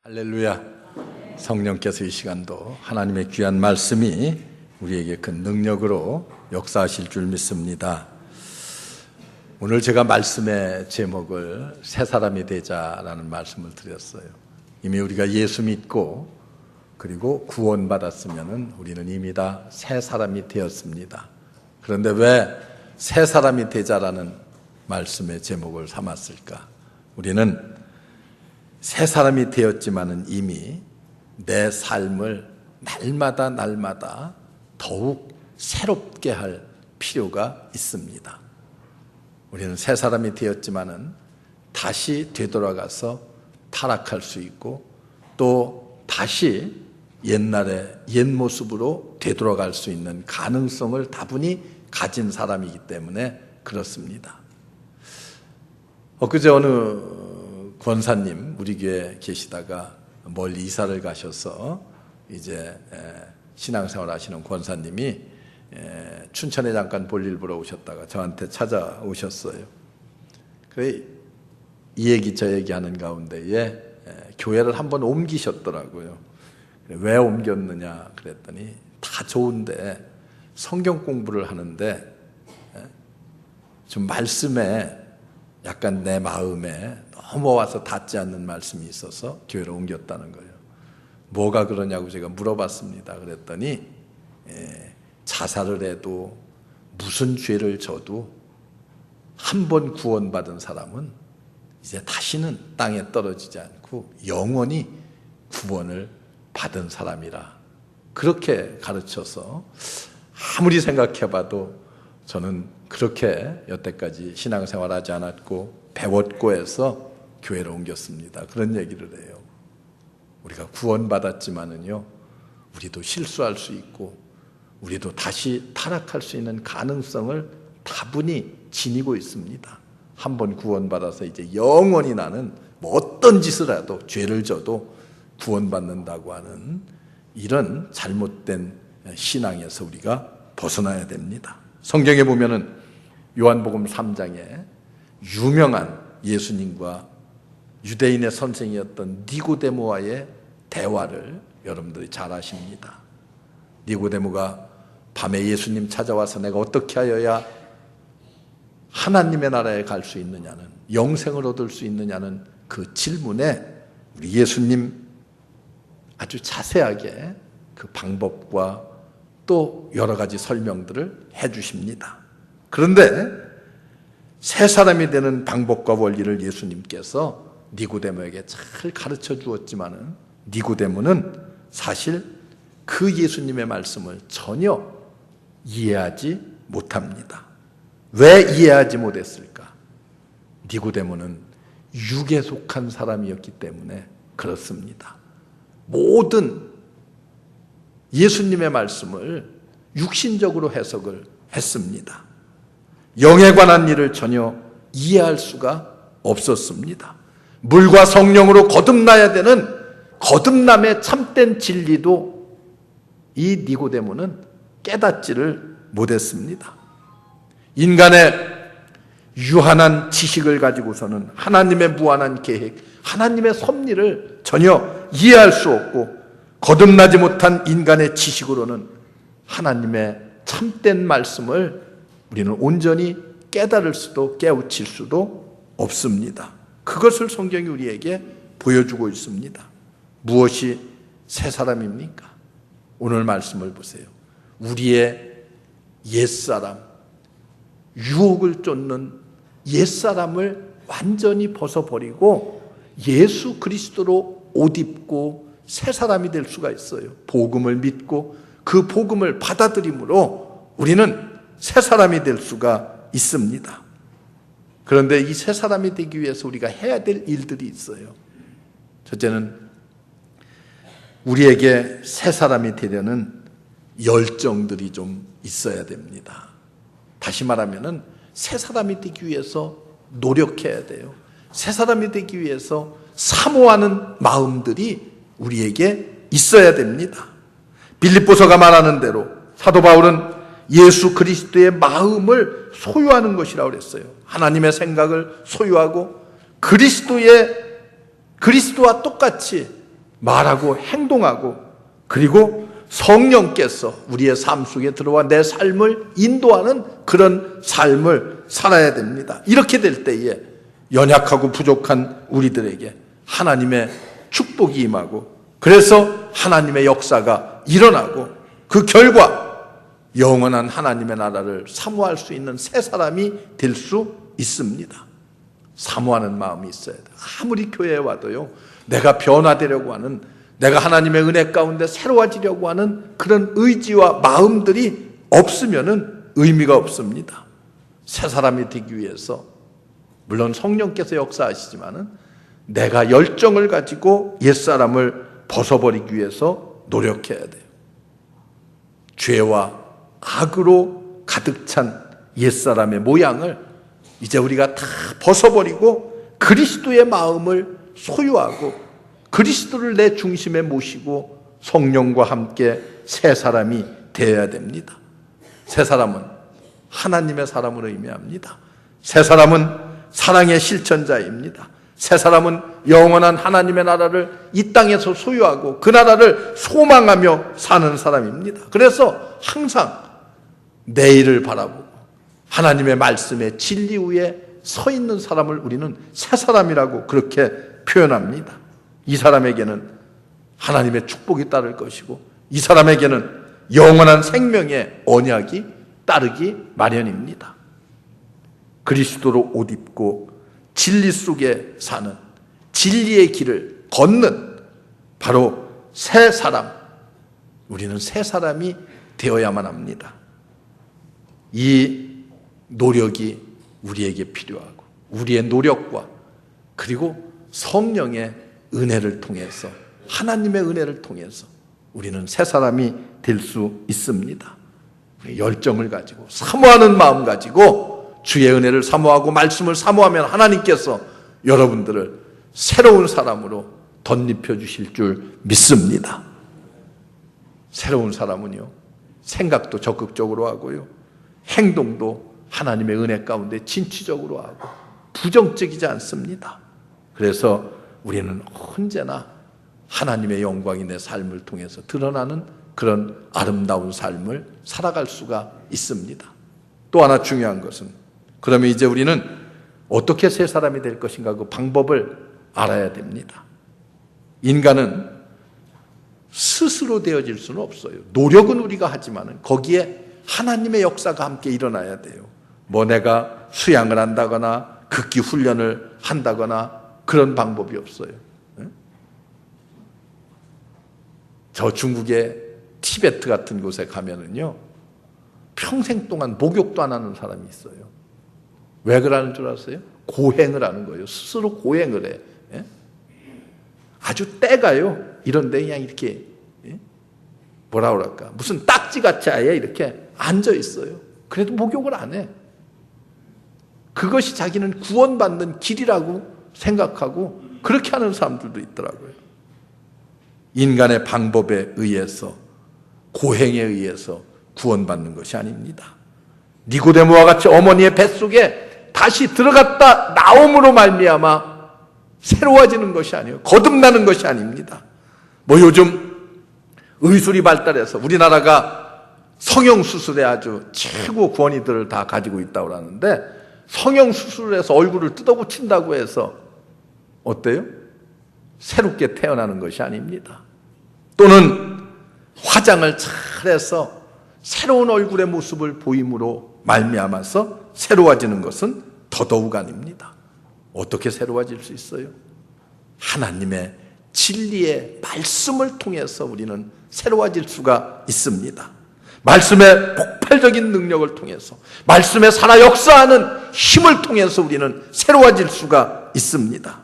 할렐루야. 성령께서 이 시간도 하나님의 귀한 말씀이 우리에게 큰 능력으로 역사하실 줄 믿습니다. 오늘 제가 말씀의 제목을 새 사람이 되자라는 말씀을 드렸어요. 이미 우리가 예수 믿고 그리고 구원받았으면 우리는 이미 다 새 사람이 되었습니다. 그런데 왜 새 사람이 되자라는 말씀의 제목을 삼았을까? 우리는 새 사람이 되었지만은 이미 내 삶을 날마다 더욱 새롭게 할 필요가 있습니다. 우리는 새 사람이 되었지만은 다시 되돌아가서 타락할 수 있고 또 다시 옛날의 옛 모습으로 되돌아갈 수 있는 가능성을 다분히 가진 사람이기 때문에 그렇습니다. 엊그제 어느 권사님 우리 교회에 계시다가 멀리 이사를 가셔서 이제 신앙생활 하시는 권사님이 춘천에 잠깐 볼일 보러 오셨다가 저한테 찾아오셨어요. 그래 이 얘기 저 얘기 하는 가운데에 교회를 한번 옮기셨더라고요. 왜 옮겼느냐 그랬더니 다 좋은데 성경 공부를 하는데 좀 말씀에 약간 내 마음에 너무 와서 닿지 않는 말씀이 있어서 교회를 옮겼다는 거예요. 뭐가 그러냐고 제가 물어봤습니다. 그랬더니 자살을 해도 무슨 죄를 져도 한 번 구원받은 사람은 이제 다시는 땅에 떨어지지 않고 영원히 구원을 받은 사람이라 그렇게 가르쳐서 아무리 생각해봐도 저는 그렇게 여태까지 신앙생활하지 않았고 배웠고 해서 교회를 옮겼습니다. 그런 얘기를 해요. 우리가 구원받았지만은요, 우리도 실수할 수 있고 우리도 다시 타락할 수 있는 가능성을 다분히 지니고 있습니다. 한번 구원받아서 이제 영원히 나는 뭐 어떤 짓을 해도 죄를 져도 구원받는다고 하는 이런 잘못된 신앙에서 우리가 벗어나야 됩니다. 성경에 보면은 요한복음 3장에 유명한 예수님과 유대인의 선생이었던 니고데모와의 대화를 여러분들이 잘 아십니다. 니고데모가 밤에 예수님 찾아와서 내가 어떻게 하여야 하나님의 나라에 갈 수 있느냐는, 영생을 얻을 수 있느냐는 그 질문에 우리 예수님 아주 자세하게 그 방법과 또 여러 가지 설명들을 해 주십니다. 그런데 새 사람이 되는 방법과 원리를 예수님께서 니고데모에게 잘 가르쳐 주었지만은 니고데모는 사실 그 예수님의 말씀을 전혀 이해하지 못합니다. 왜 이해하지 못했을까? 니고데모는 육에 속한 사람이었기 때문에 그렇습니다. 모든 예수님의 말씀을 육신적으로 해석을 했습니다. 영에 관한 일을 전혀 이해할 수가 없었습니다. 물과 성령으로 거듭나야 되는 거듭남의 참된 진리도 이 니고데모는 깨닫지를 못했습니다. 인간의 유한한 지식을 가지고서는 하나님의 무한한 계획, 하나님의 섭리를 전혀 이해할 수 없고 거듭나지 못한 인간의 지식으로는 하나님의 참된 말씀을 우리는 온전히 깨달을 수도 깨우칠 수도 없습니다. 그것을 성경이 우리에게 보여주고 있습니다. 무엇이 새 사람입니까? 오늘 말씀을 보세요. 우리의 옛사람, 유혹을 쫓는 옛사람을 완전히 벗어버리고 예수 그리스도로 옷 입고 새 사람이 될 수가 있어요. 복음을 믿고 그 복음을 받아들임으로 우리는 새 사람이 될 수가 있습니다. 그런데 이 새 사람이 되기 위해서 우리가 해야 될 일들이 있어요. 첫째는 우리에게 새 사람이 되려는 열정들이 좀 있어야 됩니다. 다시 말하면은 새 사람이 되기 위해서 노력해야 돼요. 새 사람이 되기 위해서 사모하는 마음들이 우리에게 있어야 됩니다. 빌립보서가 말하는 대로 사도 바울은 예수 그리스도의 마음을 소유하는 것이라고 그랬어요. 하나님의 생각을 소유하고 그리스도와 똑같이 말하고 행동하고 그리고 성령께서 우리의 삶 속에 들어와 내 삶을 인도하는 그런 삶을 살아야 됩니다. 이렇게 될 때에 연약하고 부족한 우리들에게 하나님의 축복이 임하고 그래서 하나님의 역사가 일어나고 그 결과 영원한 하나님의 나라를 사모할 수 있는 새 사람이 될 수 있습니다. 사모하는 마음이 있어야 돼요. 아무리 교회에 와도요, 내가 변화되려고 하는, 내가 하나님의 은혜 가운데 새로워지려고 하는 그런 의지와 마음들이 없으면은 의미가 없습니다. 새 사람이 되기 위해서 물론 성령께서 역사하시지만은 내가 열정을 가지고 옛사람을 벗어버리기 위해서 노력해야 돼요. 죄와 악으로 가득 찬 옛사람의 모양을 이제 우리가 다 벗어버리고 그리스도의 마음을 소유하고 그리스도를 내 중심에 모시고 성령과 함께 새 사람이 되어야 됩니다. 새 사람은 하나님의 사람을 의미합니다. 새 사람은 사랑의 실천자입니다. 새 사람은 영원한 하나님의 나라를 이 땅에서 소유하고 그 나라를 소망하며 사는 사람입니다. 그래서 항상 내일을 바라보고 하나님의 말씀의 진리 위에 서 있는 사람을 우리는 새 사람이라고 그렇게 표현합니다. 이 사람에게는 하나님의 축복이 따를 것이고 이 사람에게는 영원한 생명의 언약이 따르기 마련입니다. 그리스도로 옷 입고 진리 속에 사는 진리의 길을 걷는 바로 새 사람, 우리는 새 사람이 되어야만 합니다. 이 노력이 우리에게 필요하고 우리의 노력과 그리고 성령의 은혜를 통해서 하나님의 은혜를 통해서 우리는 새 사람이 될 수 있습니다. 열정을 가지고 사모하는 마음 가지고 주의 은혜를 사모하고 말씀을 사모하면 하나님께서 여러분들을 새로운 사람으로 덧입혀 주실 줄 믿습니다. 새로운 사람은요, 생각도 적극적으로 하고요, 행동도 하나님의 은혜 가운데 진취적으로 하고 부정적이지 않습니다. 그래서 우리는 언제나 하나님의 영광이 내 삶을 통해서 드러나는 그런 아름다운 삶을 살아갈 수가 있습니다. 또 하나 중요한 것은, 그러면 이제 우리는 어떻게 새 사람이 될 것인가 그 방법을 알아야 됩니다. 인간은 스스로 되어질 수는 없어요. 노력은 우리가 하지만 거기에 하나님의 역사가 함께 일어나야 돼요. 뭐 내가 수양을 한다거나 극기 훈련을 한다거나 그런 방법이 없어요. 저 중국의 티베트 같은 곳에 가면은요, 평생 동안 목욕도 안 하는 사람이 있어요. 왜 그러는 줄 아세요? 고행을 하는 거예요. 스스로 고행을 해. 아주 때가요, 이런데 그냥 이렇게 뭐라 그럴까, 무슨 딱지같이 아예 이렇게 앉아 있어요. 그래도 목욕을 안 해. 그것이 자기는 구원받는 길이라고 생각하고 그렇게 하는 사람들도 있더라고요. 인간의 방법에 의해서, 고행에 의해서 구원받는 것이 아닙니다. 니고데모와 같이 어머니의 뱃속에 다시 들어갔다 나옴으로 말미암아 새로워지는 것이 아니에요. 거듭나는 것이 아닙니다. 뭐 요즘 의술이 발달해서 우리나라가 성형수술에 아주 최고 권위들을 다 가지고 있다고 하는데, 성형수술을 해서 얼굴을 뜯어고친다고 해서 어때요? 새롭게 태어나는 것이 아닙니다. 또는 화장을 잘해서 새로운 얼굴의 모습을 보임으로 말미암아서 새로워지는 것은 더더욱 아닙니다. 어떻게 새로워질 수 있어요? 하나님의 진리의 말씀을 통해서 우리는 새로워질 수가 있습니다. 말씀의 폭발적인 능력을 통해서, 말씀의 살아 역사하는 힘을 통해서 우리는 새로워질 수가 있습니다.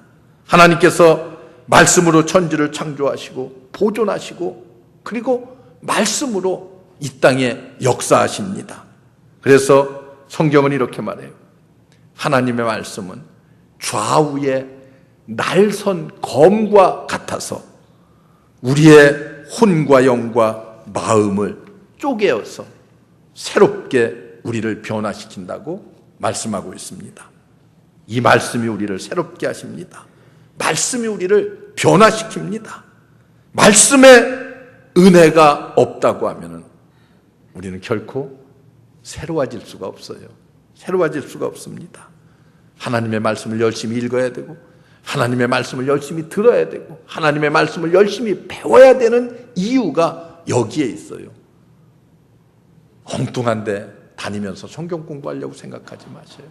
하나님께서 말씀으로 천지를 창조하시고 보존하시고 그리고 말씀으로 이 땅에 역사하십니다. 그래서 성경은 이렇게 말해요. 하나님의 말씀은 좌우의 날선 검과 같아서 우리의 혼과 영과 마음을 쪼개어서 새롭게 우리를 변화시킨다고 말씀하고 있습니다. 이 말씀이 우리를 새롭게 하십니다. 말씀이 우리를 변화시킵니다. 말씀의 은혜가 없다고 하면 우리는 결코 새로워질 수가 없어요. 새로워질 수가 없습니다. 하나님의 말씀을 열심히 읽어야 되고, 하나님의 말씀을 열심히 들어야 되고, 하나님의 말씀을 열심히 배워야 되는 이유가 여기에 있어요. 엉뚱한데 다니면서 성경 공부하려고 생각하지 마세요.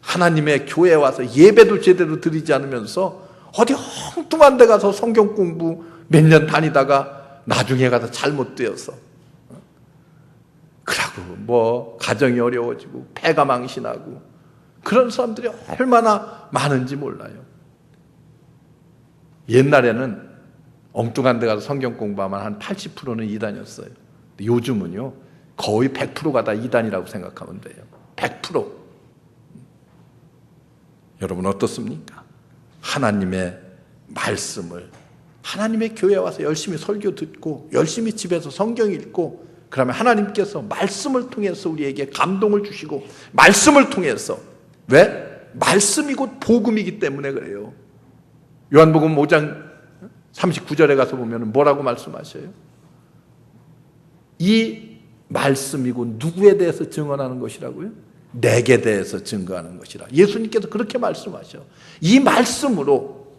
하나님의 교회에 와서 예배도 제대로 드리지 않으면서 어디 엉뚱한 데 가서 성경 공부 몇 년 다니다가 나중에 가서 잘못되어서 그러고 뭐 가정이 어려워지고 배가 망신하고 그런 사람들이 얼마나 많은지 몰라요. 옛날에는 엉뚱한 데 가서 성경 공부하면 한 80%는 이단이었어요. 요즘은요 거의 100%가 다 이단이라고 생각하면 돼요. 100%. 여러분 어떻습니까? 하나님의 말씀을, 하나님의 교회에 와서 열심히 설교 듣고 열심히 집에서 성경 읽고, 그러면 하나님께서 말씀을 통해서 우리에게 감동을 주시고, 말씀을 통해서, 왜? 말씀이 곧 복음이기 때문에 그래요. 요한복음 5장 39절에 가서 보면 뭐라고 말씀하셔요? 이 말씀이 곧 누구에 대해서 증언하는 것이라고요? 내게 대해서 증거하는 것이라. 예수님께서 그렇게 말씀하셔. 이 말씀으로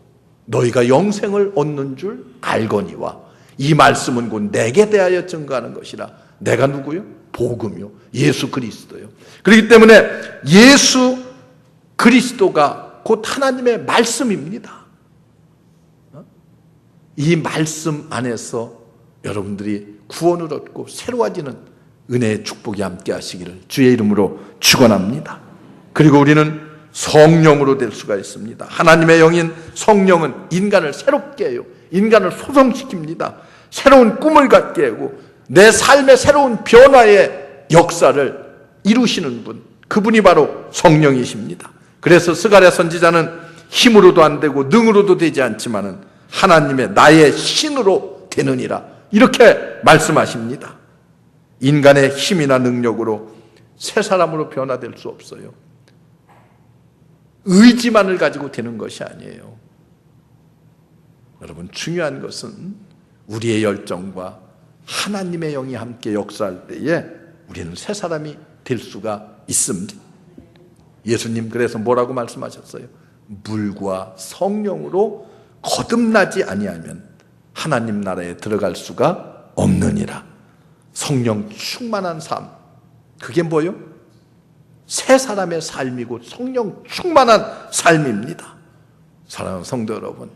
너희가 영생을 얻는 줄 알거니와, 이 말씀은 곧 내게 대하여 증거하는 것이라. 내가 누구요? 복음이요. 예수 그리스도요. 그렇기 때문에 예수 그리스도가 곧 하나님의 말씀입니다. 이 말씀 안에서 여러분들이 구원을 얻고 새로워지는 은혜의 축복이 함께 하시기를 주의 이름으로 축원합니다. 그리고 우리는 성령으로 될 수가 있습니다. 하나님의 영인 성령은 인간을 새롭게 해요. 인간을 소성시킵니다. 새로운 꿈을 갖게 하고 내 삶의 새로운 변화의 역사를 이루시는 분, 그분이 바로 성령이십니다. 그래서 스가랴 선지자는 힘으로도 안 되고 능으로도 되지 않지만은 하나님의 나의 신으로 되느니라, 이렇게 말씀하십니다. 인간의 힘이나 능력으로 새 사람으로 변화될 수 없어요. 의지만을 가지고 되는 것이 아니에요. 여러분, 중요한 것은 우리의 열정과 하나님의 영이 함께 역사할 때에 우리는 새 사람이 될 수가 있습니다. 예수님 그래서 뭐라고 말씀하셨어요? 물과 성령으로 거듭나지 아니하면 하나님 나라에 들어갈 수가 없느니라. 성령 충만한 삶, 그게 뭐요? 새 사람의 삶이고 성령 충만한 삶입니다. 사랑하는 성도 여러분,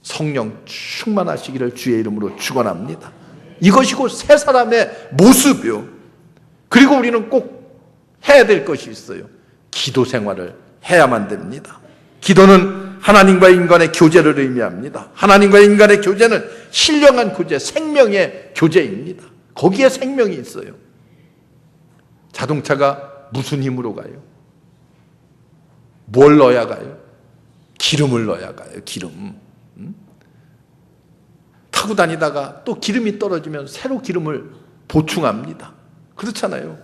성령 충만하시기를 주의 이름으로 축원합니다. 이것이 곧 새 사람의 모습이요. 그리고 우리는 꼭 해야 될 것이 있어요. 기도 생활을 해야만 됩니다. 기도는 하나님과 인간의 교제를 의미합니다. 하나님과 인간의 교제는 신령한 교제, 생명의 교제입니다. 거기에 생명이 있어요. 자동차가 무슨 힘으로 가요? 뭘 넣어야 가요? 기름을 넣어야 가요. 기름. 타고 다니다가 또 기름이 떨어지면 새로 기름을 보충합니다. 그렇잖아요.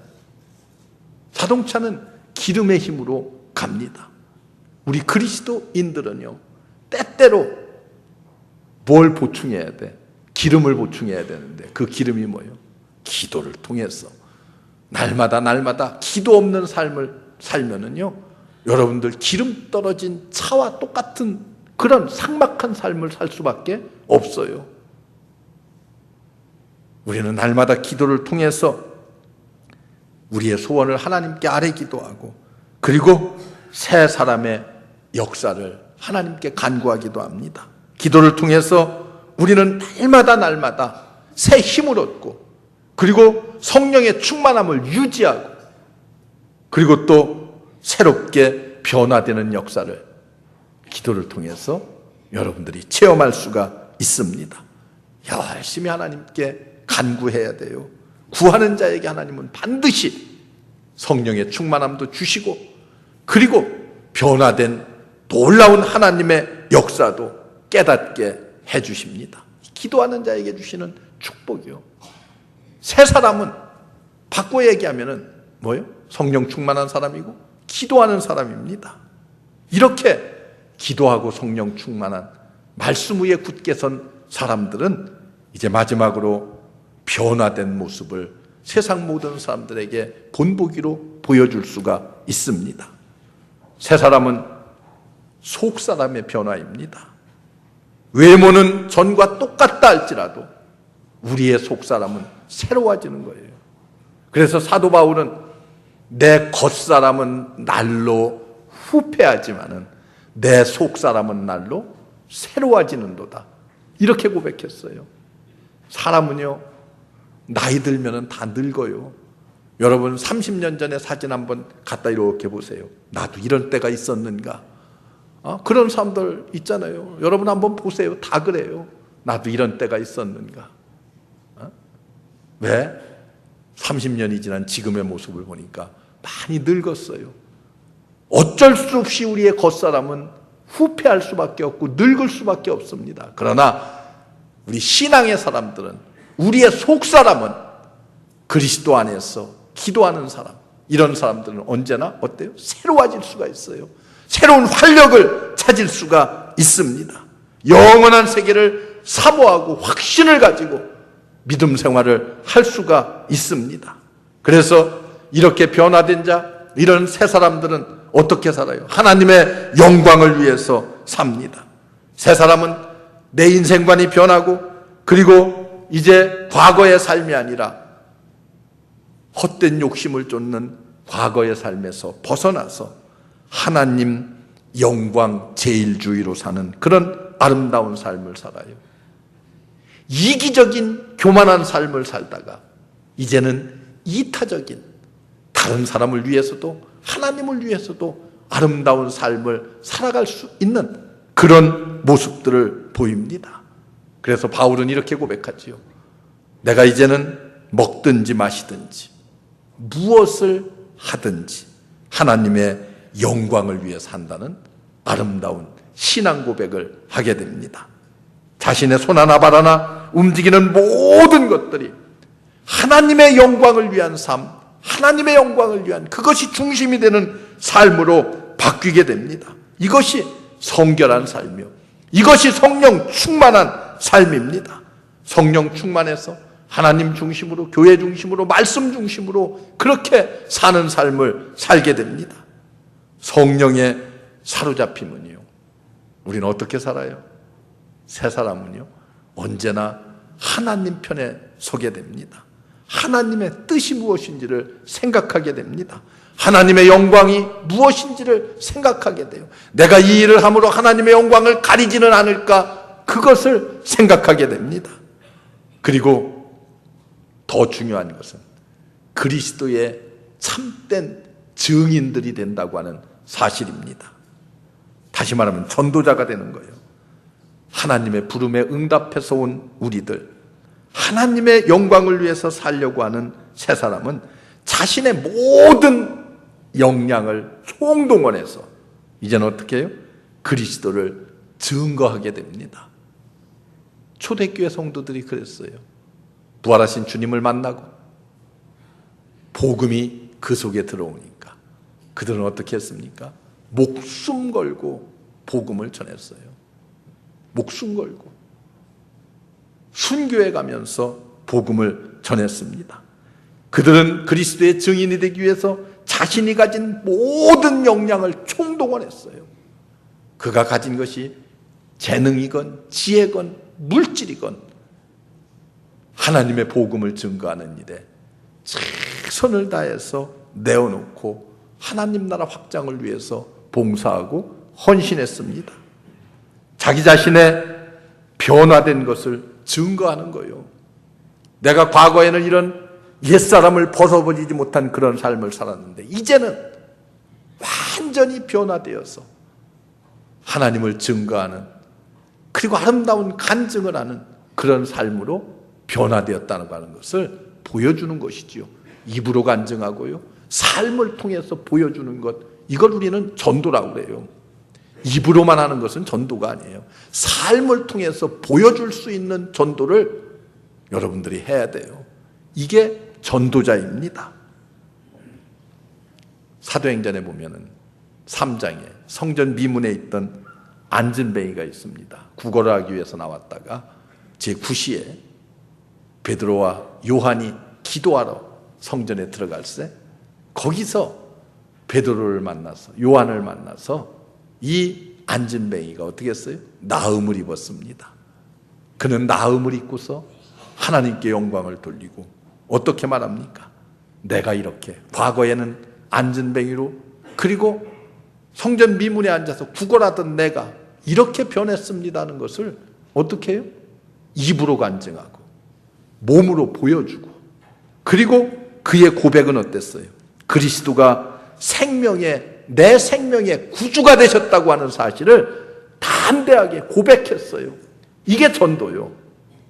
자동차는 기름의 힘으로 갑니다. 우리 그리스도인들은요, 때때로 뭘 보충해야 돼? 기름을 보충해야 되는데, 그 기름이 뭐예요? 기도를 통해서 날마다 기도 없는 삶을 살면은요, 여러분들 기름 떨어진 차와 똑같은 그런 삭막한 삶을 살 수밖에 없어요. 우리는 날마다 기도를 통해서 우리의 소원을 하나님께 아뢰기도 하고, 그리고 새 사람의 역사를 하나님께 간구하기도 합니다. 기도를 통해서 우리는 날마다 새 힘을 얻고, 그리고 성령의 충만함을 유지하고, 그리고 또 새롭게 변화되는 역사를 기도를 통해서 여러분들이 체험할 수가 있습니다. 열심히 하나님께 간구해야 돼요. 구하는 자에게 하나님은 반드시 성령의 충만함도 주시고, 그리고 변화된 놀라운 하나님의 역사도 깨닫게 해주십니다. 기도하는 자에게 주시는 축복이요. 새 사람은 바꿔 얘기하면은 뭐예요? 성령 충만한 사람이고 기도하는 사람입니다. 이렇게 기도하고 성령 충만한 말씀 위에 굳게 선 사람들은 이제 마지막으로 변화된 모습을 세상 모든 사람들에게 본보기로 보여줄 수가 있습니다. 새 사람은 속 사람의 변화입니다. 외모는 전과 똑같다 할지라도 우리의 속 사람은 새로워지는 거예요. 그래서 사도 바울은 내 겉사람은 날로 후패하지만은 내 속사람은 날로 새로워지는도다, 이렇게 고백했어요. 사람은요, 나이 들면은 다 늙어요. 여러분 30년 전에 사진 한번 갖다 이렇게 보세요. 나도 이런 때가 있었는가? 그런 사람들 있잖아요. 여러분 한번 보세요. 다 그래요. 나도 이런 때가 있었는가? 왜? 30년이 지난 지금의 모습을 보니까 많이 늙었어요. 어쩔 수 없이 우리의 겉사람은 후패할 수밖에 없고 늙을 수밖에 없습니다. 그러나 우리 신앙의 사람들은, 우리의 속사람은 그리스도 안에서 기도하는 사람, 이런 사람들은 언제나 어때요? 새로워질 수가 있어요. 새로운 활력을 찾을 수가 있습니다. 영원한 세계를 사모하고 확신을 가지고 믿음 생활을 할 수가 있습니다. 그래서 이렇게 변화된 자, 이런 새 사람들은 어떻게 살아요? 하나님의 영광을 위해서 삽니다. 새 사람은 내 인생관이 변하고, 그리고 이제 과거의 삶이 아니라 헛된 욕심을 쫓는 과거의 삶에서 벗어나서 하나님 영광 제일주의로 사는 그런 아름다운 삶을 살아요. 이기적인 교만한 삶을 살다가 이제는 이타적인, 다른 사람을 위해서도 하나님을 위해서도 아름다운 삶을 살아갈 수 있는 그런 모습들을 보입니다. 그래서 바울은 이렇게 고백하지요. 내가 이제는 먹든지 마시든지 무엇을 하든지 하나님의 영광을 위해 산다는 아름다운 신앙 고백을 하게 됩니다. 자신의 손 하나 발 하나 움직이는 모든 것들이 하나님의 영광을 위한 삶, 하나님의 영광을 위한, 그것이 중심이 되는 삶으로 바뀌게 됩니다. 이것이 성결한 삶이요, 이것이 성령 충만한 삶입니다. 성령 충만해서 하나님 중심으로, 교회 중심으로, 말씀 중심으로 그렇게 사는 삶을 살게 됩니다. 성령에 사로잡히면요, 우리는 어떻게 살아요? 새 사람은요, 언제나 하나님 편에 서게 됩니다. 하나님의 뜻이 무엇인지를 생각하게 됩니다. 하나님의 영광이 무엇인지를 생각하게 돼요. 내가 이 일을 함으로 하나님의 영광을 가리지는 않을까, 그것을 생각하게 됩니다. 그리고 더 중요한 것은 그리스도의 참된 증인들이 된다고 하는 사실입니다. 다시 말하면 전도자가 되는 거예요. 하나님의 부름에 응답해서 온 우리들, 하나님의 영광을 위해서 살려고 하는 새 사람은 자신의 모든 역량을 총동원해서 이제는 어떻게 해요? 그리스도를 증거하게 됩니다. 초대교회 성도들이 그랬어요. 부활하신 주님을 만나고 복음이 그 속에 들어오니까 그들은 어떻게 했습니까? 목숨 걸고 복음을 전했어요. 목숨 걸고 순교해 가면서 복음을 전했습니다. 그들은 그리스도의 증인이 되기 위해서 자신이 가진 모든 역량을 총동원했어요. 그가 가진 것이 재능이건 지혜건 물질이건 하나님의 복음을 증거하는 일에 최선을 다해서 내어놓고 하나님 나라 확장을 위해서 봉사하고 헌신했습니다. 자기 자신의 변화된 것을 증거하는 거예요. 내가 과거에는 이런 옛사람을 벗어버리지 못한 그런 삶을 살았는데 이제는 완전히 변화되어서 하나님을 증거하는, 그리고 아름다운 간증을 하는 그런 삶으로 변화되었다는 것을 보여주는 것이지요. 입으로 간증하고요, 삶을 통해서 보여주는 것, 이걸 우리는 전도라고 그래요. 입으로만 하는 것은 전도가 아니에요. 삶을 통해서 보여줄 수 있는 전도를 여러분들이 해야 돼요. 이게 전도자입니다. 사도행전에 보면은 3장에 성전 미문에 있던 안진뱅이가 있습니다. 구걸을 하기 위해서 나왔다가 제9시에 베드로와 요한이 기도하러 성전에 들어갈 때 거기서 베드로를 만나서 요한을 만나서 이 안진뱅이가 어떻게 했어요? 나음을 입었습니다. 그는 나음을 입고서 하나님께 영광을 돌리고 어떻게 말합니까? 내가 이렇게 과거에는 안진뱅이로 그리고 성전 미문에 앉아서 구걸하던 내가 이렇게 변했습니다는 것을 어떻게 해요? 입으로 간증하고 몸으로 보여주고 그리고 그의 고백은 어땠어요? 그리스도가 내 생명의 구주가 되셨다고 하는 사실을 담대하게 고백했어요. 이게 전도요.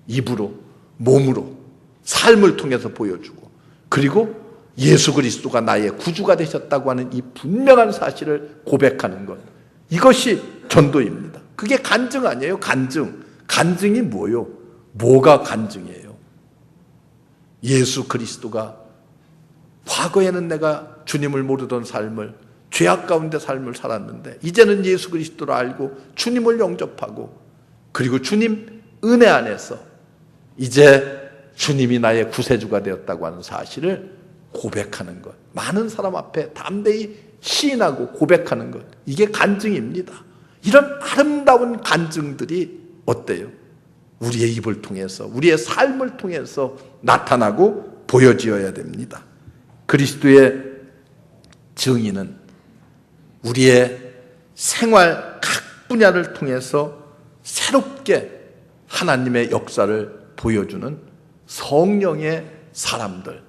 입으로, 몸으로, 삶을 통해서 보여주고 그리고 예수 그리스도가 나의 구주가 되셨다고 하는 이 분명한 사실을 고백하는 것. 이것이 전도입니다. 그게 간증 아니에요? 간증. 간증이 뭐요? 뭐가 간증이에요? 예수 그리스도가 과거에는 내가 주님을 모르던 삶을 죄악 가운데 삶을 살았는데 이제는 예수 그리스도를 알고 주님을 영접하고 그리고 주님 은혜 안에서 이제 주님이 나의 구세주가 되었다고 하는 사실을 고백하는 것. 많은 사람 앞에 담대히 시인하고 고백하는 것. 이게 간증입니다. 이런 아름다운 간증들이 어때요? 우리의 입을 통해서 우리의 삶을 통해서 나타나고 보여지어야 됩니다. 그리스도의 증인은 우리의 생활 각 분야를 통해서 새롭게 하나님의 역사를 보여주는 성령의 사람들.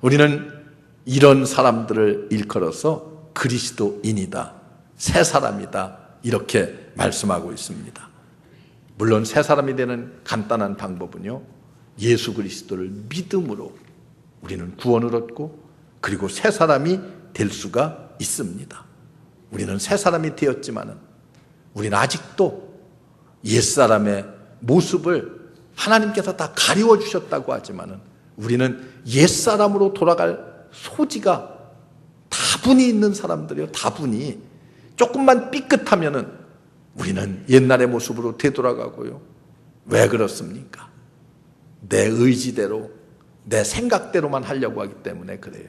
우리는 이런 사람들을 일컬어서 그리스도인이다, 새 사람이다 이렇게 말씀하고 있습니다. 물론 새 사람이 되는 간단한 방법은요, 예수 그리스도를 믿음으로 우리는 구원을 얻고 그리고 새 사람이 될 수가 있습니다. 우리는 새 사람이 되었지만은 우리는 아직도 옛사람의 모습을 하나님께서 다 가리워 주셨다고 하지만은 우리는 옛사람으로 돌아갈 소지가 다분히 있는 사람들이요. 다분히 조금만 삐끗하면은 우리는 옛날의 모습으로 되돌아가고요. 왜 그렇습니까? 내 의지대로 내 생각대로만 하려고 하기 때문에 그래요.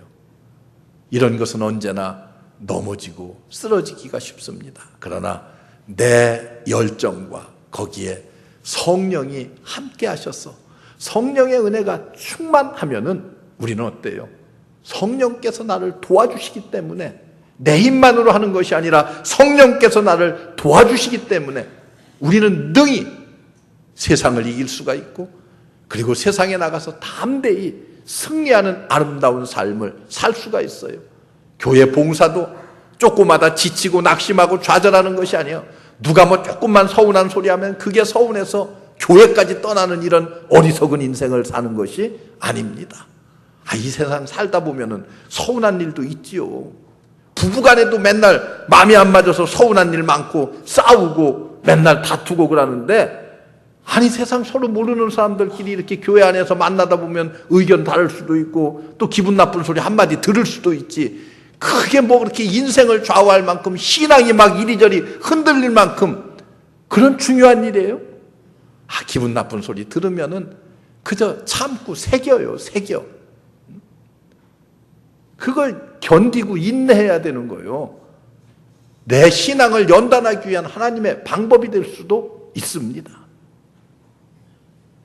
이런 것은 언제나 넘어지고 쓰러지기가 쉽습니다. 그러나 내 열정과 거기에 성령이 함께 하셔서 성령의 은혜가 충만하면은 우리는 어때요? 성령께서 나를 도와주시기 때문에 내 힘만으로 하는 것이 아니라 성령께서 나를 도와주시기 때문에 우리는 능히 세상을 이길 수가 있고 그리고 세상에 나가서 담대히 승리하는 아름다운 삶을 살 수가 있어요. 교회 봉사도 조금마다 지치고 낙심하고 좌절하는 것이 아니에요. 누가 뭐 조금만 서운한 소리 하면 그게 서운해서 교회까지 떠나는 이런 어리석은 인생을 사는 것이 아닙니다. 이 세상 살다 보면은 서운한 일도 있지요. 부부간에도 맨날 마음이 안 맞아서 서운한 일 많고 싸우고 맨날 다투고 그러는데 아니 세상 서로 모르는 사람들끼리 이렇게 교회 안에서 만나다 보면 의견 다를 수도 있고 또 기분 나쁜 소리 한마디 들을 수도 있지. 그게 뭐 그렇게 인생을 좌우할 만큼 신앙이 막 이리저리 흔들릴 만큼 그런 중요한 일이에요? 기분 나쁜 소리 들으면은 그저 참고 새겨요. 그걸 견디고 인내해야 되는 거예요. 내 신앙을 연단하기 위한 하나님의 방법이 될 수도 있습니다.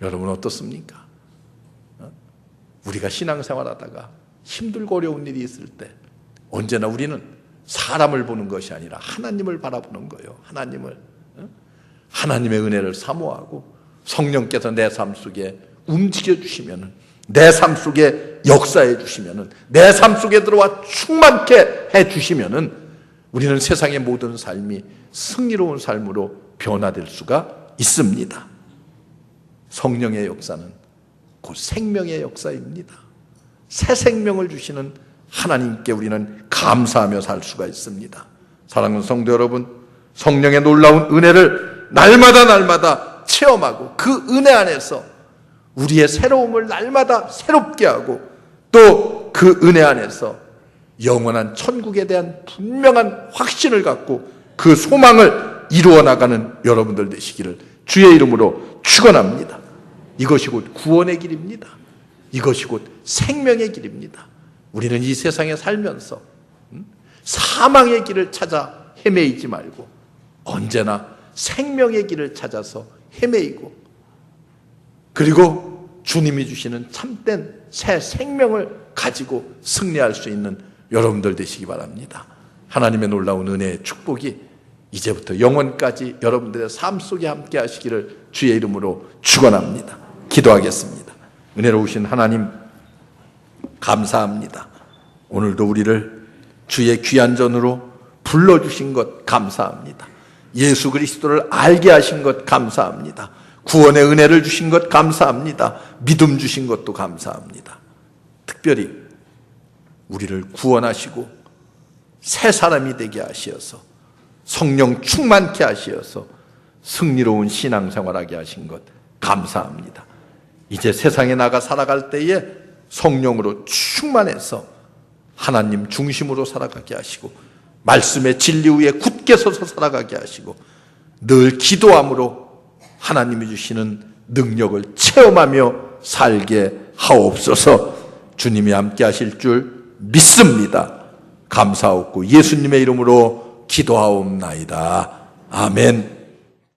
여러분 어떻습니까? 우리가 신앙생활하다가 힘들고 어려운 일이 있을 때 언제나 우리는 사람을 보는 것이 아니라 하나님을 바라보는 거예요. 하나님의 은혜를 사모하고 성령께서 내 삶 속에 움직여 주시면은 내 삶 속에 역사해 주시면은 내 삶 속에 들어와 충만케 해 주시면은 우리는 세상의 모든 삶이 승리로운 삶으로 변화될 수가 있습니다. 성령의 역사는 곧 생명의 역사입니다. 새 생명을 주시는 하나님께 우리는 감사하며 살 수가 있습니다. 사랑하는 성도 여러분, 성령의 놀라운 은혜를 날마다 체험하고 그 은혜 안에서 우리의 새로움을 날마다 새롭게 하고 또 그 은혜 안에서 영원한 천국에 대한 분명한 확신을 갖고 그 소망을 이루어 나가는 여러분들 되시기를 주의 이름으로 축원합니다. 이것이 곧 구원의 길입니다. 이것이 곧 생명의 길입니다. 우리는 이 세상에 살면서 사망의 길을 찾아 헤매이지 말고 언제나 생명의 길을 찾아서 헤매이고, 그리고 주님이 주시는 참된 새 생명을 가지고 승리할 수 있는 여러분들 되시기 바랍니다. 하나님의 놀라운 은혜의 축복이 이제부터 영원까지 여러분들의 삶 속에 함께 하시기를 주의 이름으로 축원합니다. 기도하겠습니다. 은혜로우신 하나님, 감사합니다. 오늘도 우리를 주의 귀한 전으로 불러주신 것 감사합니다. 예수 그리스도를 알게 하신 것 감사합니다. 구원의 은혜를 주신 것 감사합니다. 믿음 주신 것도 감사합니다. 특별히 우리를 구원하시고 새 사람이 되게 하시어서 성령 충만케 하시어서 승리로운 신앙생활하게 하신 것 감사합니다. 이제 세상에 나가 살아갈 때에 성령으로 충만해서 하나님 중심으로 살아가게 하시고 말씀의 진리 위에 굳게 서서 살아가게 하시고 늘 기도함으로 하나님이 주시는 능력을 체험하며 살게 하옵소서. 주님이 함께 하실 줄 믿습니다. 감사하옵고 예수님의 이름으로 기도하옵나이다. 아멘.